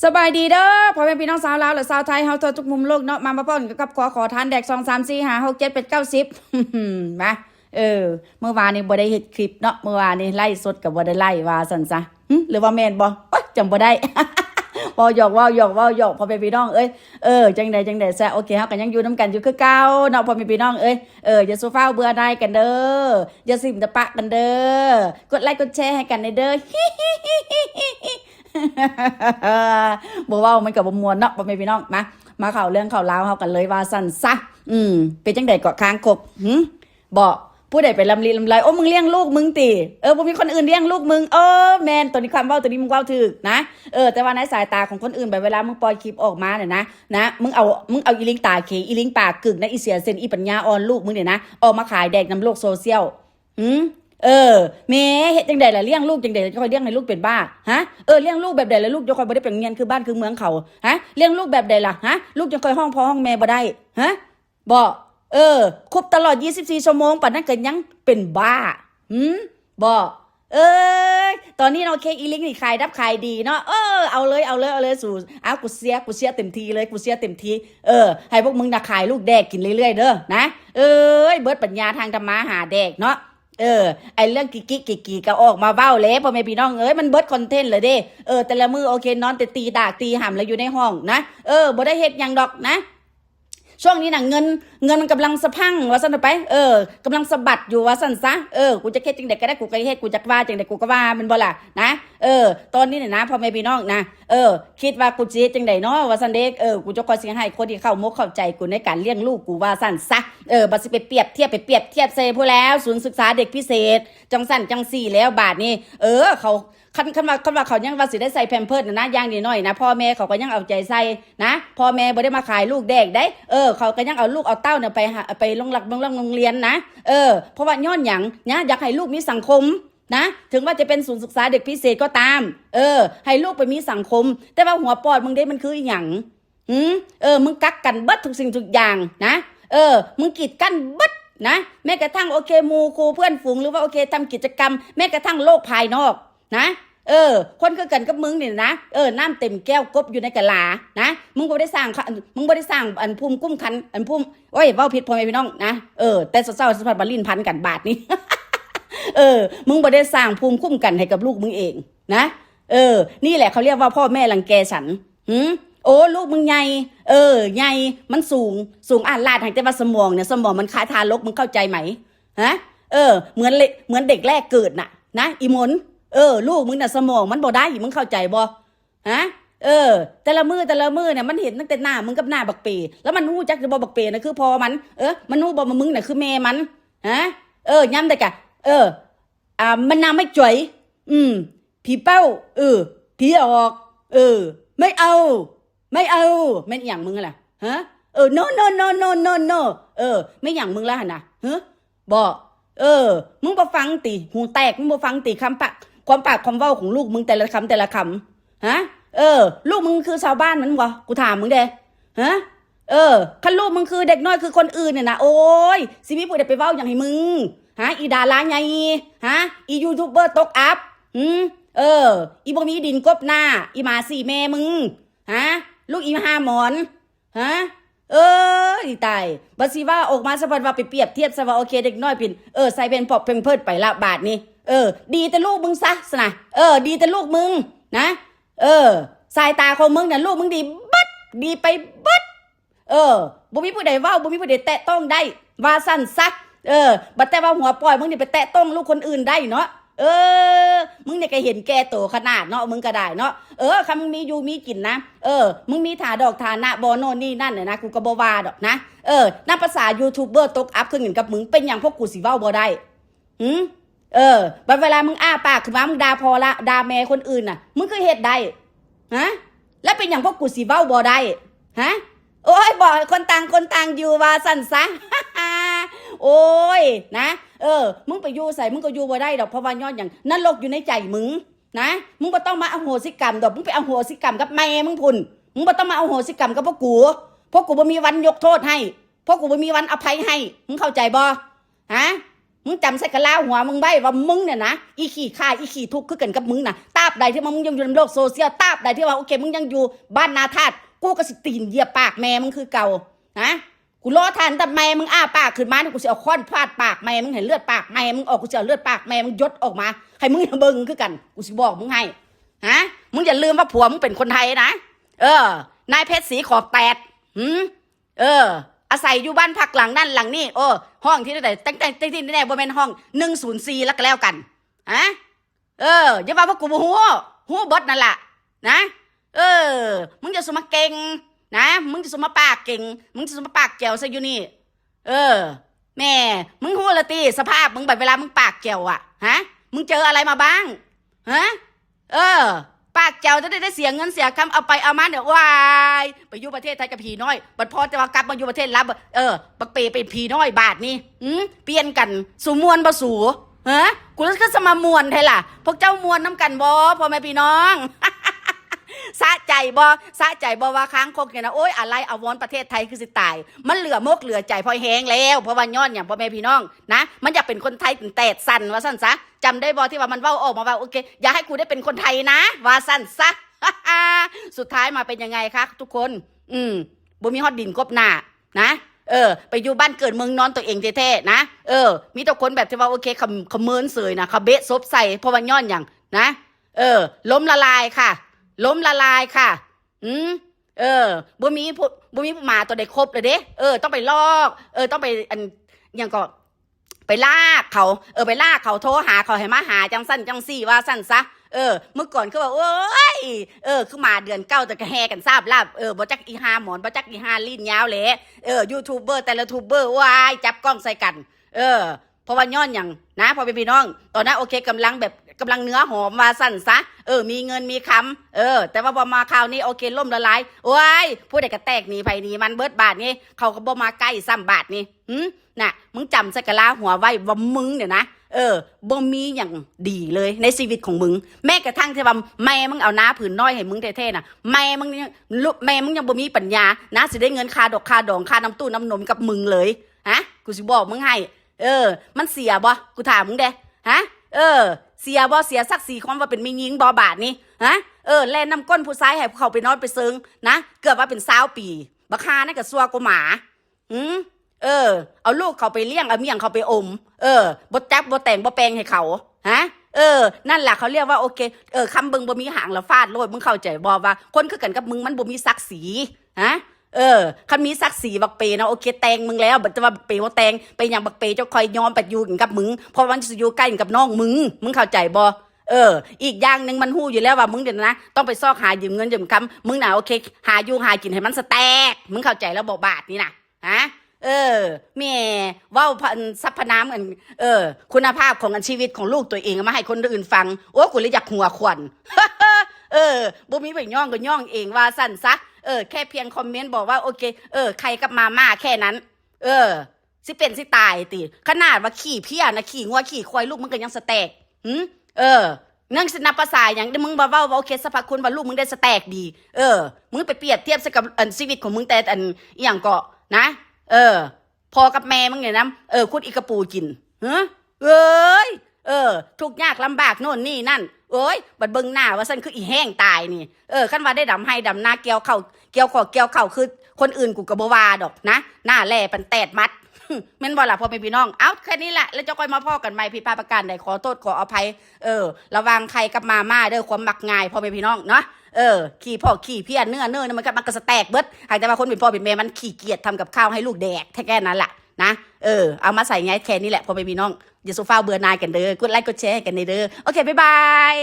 สบายดีเด้อพ่อแม่พี่น้องสาวลาวและสาวไทยเฮาทั่วทุกมุมโลกเนาะมาพ่อกับขอทานแดก2 3 4 5 6 7 8 9 10มาเมื่อวานนี้บ่ได้เฮ็ดคลิปเนาะเมื่อวานนี้ไล่สดกับบ่ได้ไล่ว่าซั่นซะหรือว่าแม่นบ่จำบ่ได้ บ่หยอกพ่อแม่พี่น้องจังใดแซ่โอเคเฮาก็ยังอยู่นำกันอยู่คือเก่าเนาะพ่อแม่พี่น้องอย่าสู้ฟ้าวเบื่อได้กันเด้ออย่าสิมตะปะกันเด้อกดไลค์กดแชร์ให้กันเด้อ บ่เว้ามันก็บ่ม่วนเนาะพ่อแม่พี่น้องมาเข้าเรื่องเข้าราวเฮากันเลยว่าซั่นซะเป็นจังได๋เกาะคางกบบ่ผู้ใดไปลำลีลำไรโอ้มึงเลี้ยงลูกมึงติบ่มีคนอื่นเลี้ยงลูกมึงแม่นตัวนี้คำเว้าตัวนี้มึงเว้าถูกนะแต่ว่าในสายตาของคนอื่นแบบเวลามึงปล่อยคลิปออกมาเนี่ยนะมึงเอาอีลิงตาเขอีลิงปากกึ่งนะอีเสียเซนอีปัญญาอ่อนลูกมึงเนี่ยนะออกมาขายแดกนำโลกโซเชียลแม่เฮ็ดจังได๋ล่ะเลี้ยงลูกจังได๋จะค่อยเลี้ยงให้ลูกเป็นบ้าฮะเลี้ยงลูกแบบใดล่ะลูกจะค่อยบ่ได้เป็นเงียนคือบ้านคือเมืองเขาฮะเลี้ยงลูกแบบใดล่ะฮะลูกจะค่อยห้องพ่อห้องแม่บ่ได้ฮะบ่ครบตลอด24ชั่วโมงปานนั้นก็ยังเป็นบ้าบ่ตอนนี้เนาะเค้กอีลิงนี่ขายดับขายดีเนาะเอาเลยสู่กูเสียเต็มทีเลยกูเสียเต็มทีให้พวกมึงน่ะขายลูกแดกกินเรื่อยๆเด้อนะเบิดปัญญาทางธรรมะหาแดกเนาะไอเรื่องกิก็ออกมาเว้าแล้วพ่อแม่พี่น้องมันเบิดคอนเทนต์เลยเด้แต่ละมือโอเคนอนแต่ตีดากตีห่ำแล้วอยู่ในห้องนะบ่ได้เฮ็ดหยังดอกนะช่วงนี้น่ะเงินมันกำลังสะพังว่าซั่นไปกำลังสะบัดอยู่ว่าซั่นซะกูจะเฮ็ดจังได๋ก็ได้กูก็เฮ็ดกูจักว่าจังได๋กูก็ว่ามันบ่ล่ะนะตอนนี้เนี่ยนะพ่อแม่พี่น้องนะคิดว่ากูสิเฮ็ดจังได๋เนาะว่าซั่นเด้กูจะคอยสิให้คนที่เข้ามกเข้าใจกูในการเลี้ยงลูกกูว่าซั่นซะบ่สิไปเปรียบเทียบใส่ผู้แล้วศูนย์ศึกษาเด็กพิเศษจังซั่นจังซี่แล้วบาดนี้เขาคันว่าเขายังว่าสิได้ใส่แพมเพิร์สนะอย่างน้อยๆนะพ่อแม่เขาก็ยังเอาใจใส่นะพ่อแม่บ่ได้มาขายลูกแดกได้เขาก็ยังเอาลูกเอาเต้าเนี่ยไปโรงเรียนนะเพราะว่าย้อนหยังนะอยากให้ลูกมีสังคมนะถึงว่าจะเป็นศูนย์ศึกษาเด็กพิเศษก็ตามให้ลูกไปมีสังคมแต่ว่าหัวปอดมึงได้มันคืออีหยังมึงกักกันเบิดทุกสิ่งทุกอย่างนะมึงกีดกันเบิดนะแม้กระทั่งโอเคหมู่ครูเพื่อนฝูงหรือว่าโอเคทำกิจกรรมแม้กระทั่งโลกภายนอกนะคนคือกันกับมึงนี่นะน้ำเต็มแก้วกบอยู่ในกะลานะมึงบ่ได้สร้างอันภูมิคุ้มกันอันภูมิโอ้ยเว้าผิดพ่อแม่พี่น้องนะแต่เศร้าๆสัมผัสบาลิ้นพันกันบาทนี้ มึงบ่ได้สร้างภูมิคุ้มกันให้กับลูกมึงเองนะนี่แหละเขาเรียกว่าพ่อแม่รังแกฉันโอ้ลูกมึงใหญ่ใหญ่มันสูงลาดทางแต่ว่าสมองมันคล้ายทารกมึงเข้าใจไหมฮะเหมือนเด็กแรกเกิดน่ะนะอีหมนลูกมึงน่ะสมองมันบ่ได้มึงเข้าใจบ่ฮะแต่ละมือเนี่ยมันเห็นตั้งแต่หน้ามึงกับหน้าบักเปแล้วมันฮู้จักจะบ่บักเปน่ะคือพอมันมันฮู้บ่ว่ามึงน่ะคือแม่มันฮะย้ำได้กะมันน่าไม่จ่อยผีเป้าผีออกไม่เอาแม่นอีหยังมึงล่ะฮะnoไม่หยังมึงล่ะหั่นน่ะฮะบ่มึงบ่ฟังติหูแตกมึงบ่ฟังติความปากความเว้าของลูกมึงแต่ละคำฮะลูกมึงคือชาวบ้านมันบ่กูถามมึงเด้ฮะคันลูกมึงคือเด็กน้อยคือคนอื่นเนี่ยนะโอ้ยสิมีผู้ใดไปเว้าหยังให้มึงฮะอีดาราใหญ่ฮะอียูทูบเบอร์ตกอัพอีบ่มีดินกบหน้าอีหมาสี่แม่มึงฮะลูกอีห้าหมอนฮะอีตายบัดสิว่าออกมาสะบัดว่าไปเปรียบเทียบซะว่าโอเคเด็กน้อยเป็นใส่เป็นปอบเพิ่งเพิดไปละบาทนี้ดีแต่ลูกมึงซะนะดีแต่ลูกมึงนะสายตาของมึงน่ะลูกมึงดีบัดดีไปบัดบ่มีผู้ใดเว้าบ่มีผู้ใดแตะต้องได้ว่าสั้นซักบัดแต่ว่าหัวปล่อยมึงนี่ไปแตะต้องลูกคนอื่นได้เนาะมึงเนี่ยก็เห็นแก่โตขนาดเนาะมึงก็ได้เนาะคำมึงมีอยู่มีกินนะมึงมีฐาดอกฐานะบ่โน่นนี่นั่นเนี่ยนะกูก็บ่ว่าดอกนะนับภาษายูทูบเบอร์ตกอัพคือหยังกับมึงเป็นหยังพวกกูสิเว้าบ่ได้บัดเวลามึงอ้าปากขึ้นมามึงด่าพอละด่าแม่คนอื่นน่ะมึงคือเฮ็ดได้ฮะแล้วเป็นหยังพวกกูสิเว้าบ่ได้ฮะโอ้ยบอกคนต่างอยู่ว่าสั่นซะ โอ้ยนะมึงไปอยู่ใส่มึงก็อยู่บ่ได้ดอกเพราะว่าย้อนหยังนรกอยู่ในใจมึงนะมึงบ่ต้องมาอโหสิกรรมดอกมึงไปอโหสิกรรมกับแม่มึงพุ่นมึงบ่ต้องมาอโหสิกรรมกับพวกกูบ่มีวันยกโทษให้พวกกูบ่มีวันอภัยให้มึงเข้าใจบ่ฮะ มึงจำใส่กะลาหัวมึงไว้ว่ามึงเนี่ยนะอีขี้ข้าอีขี้ทุกข์คือกันกับมึงนะตราบใดที่มึงยังอยู่ในโลกโซเชียลตราบใดที่ว่าโอเคมึงยังอยู่บ้านนาธาตุกูก็สิตีนเหยียบปากแม่มึงคือเก่านะกูรอทันแต่แม่มึงอ้าปากขึ้นมากูสิเอาค้อนฟาดปากแม่มึงเห็นเลือดปากแม่มึงออกกูจะเอาเลือดปากแม่มึงยดออกมาให้มึงเบิ่งคือกันกูสิบอกมึงให้ฮะมึงอย่าลืมว่าผัวมึงเป็นคนไทยนะนายเพชรศรีขอบแปดอาศัยอยู่บ้านพักหลังนั่นหลังนี่ห้องที่ไหนตั้งที่แน่บ่แม่นห้อง104แล้วก็แล้วกันฮะอย่าว่าพวกกูบ่ฮู้บดนั่นล่ะนะมึงจะสมมาเก่งนะมึงจะสมมาปากเก่งมึงจะสมมาปากแก้วซะอยู่นี่แม่มึงฮู้ละติสภาพมึงแบบเวลามึงปากแก้วอ่ะฮะมึงเจออะไรมาบ้างฮะปากแก้วจะได้เสียเงินเสียคำเอาไปเอามาเนี่ยวายไปอยู่ประเทศไทยกับผีน้อยบัดพอจะมากลับมาอยู่ประเทศลาวบักเปเป็นผีน้อยบาทนี่เปลี่ยนกันสู่มวลบ่สู่ฮะกูก็สมามวลไทยล่ะพวกเจ้ามวลน้ำกันบ่พ่อแม่พี่น้องสะใจบ่ว่าค้างคกเนี่ยนะโอ้ยอะไรอาวรประเทศไทยคือสิตายมันเหลือมกเหลือใจพอแห้งแล้วเพราะว่าย้อนอย่างพ่อแม่พี่น้องนะมันอยากเป็นคนไทยแตดสั่นว่าสั่นซะจำได้บ่ที่ว่ามันเว้าออกมาว่าโอเคอย่าให้กูได้เป็นคนไทยนะว่าสั่นซะ สุดท้ายมาเป็นยังไงคะทุกคนบ่มีฮอดดินกบหน้านะไปอยู่บ้านเกิดเมืองนอนตัวเองแท้ๆนะมีแต่คนแบบที่ว่าโอเคขมือนเสยนะขเบะซบใส่เพราะว่าย้อนอย่างนะล้มละลายค่ะบ่มีหมาตัวใดครบเลยเด้ต้องไปลอกต้องไปอย่างก็ไปลากเขาไปลากเขาโทรหาเขาให้มาหาจังสั้นจังซี่ว่าสั้นซะเมื่อก่อนคือว่าโอ้ยคือมาเดือนเก้าแต่ก็แห่กันทราบลาบบ่จักอีหาหมอนบ่จักอีหาลิ้นยาวแหละยูทูบเบอร์แต่ละทูบเบอร์ว้ายจับกล้องใส่กันเพราะว่าย้อนอย่างนะพอเป็นพี่น้องตอนนั้นโอเคกำลังเนื้อหอมว่าสั่นซะมีเงินมีคำแต่ว่าพอมาคราวนี้โอเคล่มละลายโอ้ยผู้ใดก็แตกหนีไผหนีมันเบิดบาทนี่เขาก็บ่มาใกล้ซ้ำบาทนี่น่ะมึงจำใส่กะลาหัวไว้ว่ามึงเนี่ยนะบ่มีอย่างดีเลยในชีวิตของมึงแม้กระทั่งที่ว่าแม่มึงเอาน้าผืนน้อยให้มึงแท้ๆน่ะแม่มึงยังบ่มีปัญญานะสิได้เงินค่าดอกค่าดองค่าน้ำตู้น้ำนมกับมึงเลยฮะกูสิบอกมึงให้มันเสียบ่กูถามมึงเด้ฮะเสียบ่เสียศักดิ์ศรีความว่าเป็นมีหญิงบ่บาทนี่ฮะแล่นน้ำก้นผู้ชายให้เขาไปนอนไปเซิงนะเกือบว่าเป็น20 ปีบักฮานั่นก็ซัวกว่าหมาเอาลูกเขาไปเลี้ยงเอาเมี่ยงเขาไปอมบ่จับบ่แต่งบ่แปลงให้เขาฮะนั่นแหละเขาเรียกว่าโอเคคำบึงบ่มีหางแล้วฟาดโลดมึงเข้าใจบ่ว่าคนคือกันกับมึงมันบ่มีศักดิ์ศรีฮะคันมีศักดิ์ศรีบักเปนะโอเคแตงมึงแล้วบัดจะว่าบักเปว่าแตงไปอย่างบักเปเจ้าคอยยอมไปอยู่กับมึงเพราะมันจะอยู่ใกล้กับน้องมึงเข้าใจบ่อีกอย่างหนึ่งมันหู้อยู่แล้วว่ามึงเดี๋ยวนะต้องไปซอกหายืมเงินยืมคำมึงน่ะโอเคหาอยู่หากินให้มันสแตกมึงเข้าใจแล้วบ่บาทนี่น่ะฮะแม่เว้าสัพพนามกันคุณภาพของชีวิตของลูกตัวเองมาให้คนอื่นฟังโอ้กูเลยอยากหัวขวัญ บ่มีไปย่องก็ย่องเองว่าสั้นซะแค่เพียงคอมเมนต์บอกว่าโอเคใครกับมาม่าแค่นั้นสิเป็นสิตายติขนาดว่าขี่เพี้ยนะขี่งัวขี่ควายลูกมึงก็ยังสแตกนั่งสินับภาษาอย่างมึงบอกว่าโอเคสรรพคุณว่าลูกมึงได้สแตกดีมึงไปเปรียบเทียบกับชีวิตของมึงแต่อย่างก็นะพอกับแม่มึงเนี่ยนะคุดอีกระปูกินทุกยากลำบากโน่นนี่นั่นบัดเบิ่งหน้าว่าซั่นคืออีแห้งตายนี่คันว่าได้ดำให้ดำนาเกี่ยวเข่าคือคนอื่นกูก็บ่ว่าดอกนะหน้าแล่ปันแตดมัดแม่นบ่ล่ะพ่อแม่พี่น้องเอาแค่นี้แหละแล้วจะค่อยมาพ้อกันใหม่ผิดพลาดประการใดขอโทษขออภัยระวังใครกับมาม่าเด้อความมักง่ายพ่อแม่พี่น้องเนาะขี่พ่อขี่เพี้ยนเนื้อมันก็สแตกเบิดหากแต่ว่าคนเป็นพ่อเป็นแม่มันขี้เกียจทำกับข้าวให้ลูกแดกแค่นั้นแหละนะเอามาใส่ไงแค่นี้แหละพ่อแม่พี่น้องอย่าโซฟาเบื่อนายกันเด้อกดไลค์กดแชร์กันเด้อโอเคบ๊ายบาย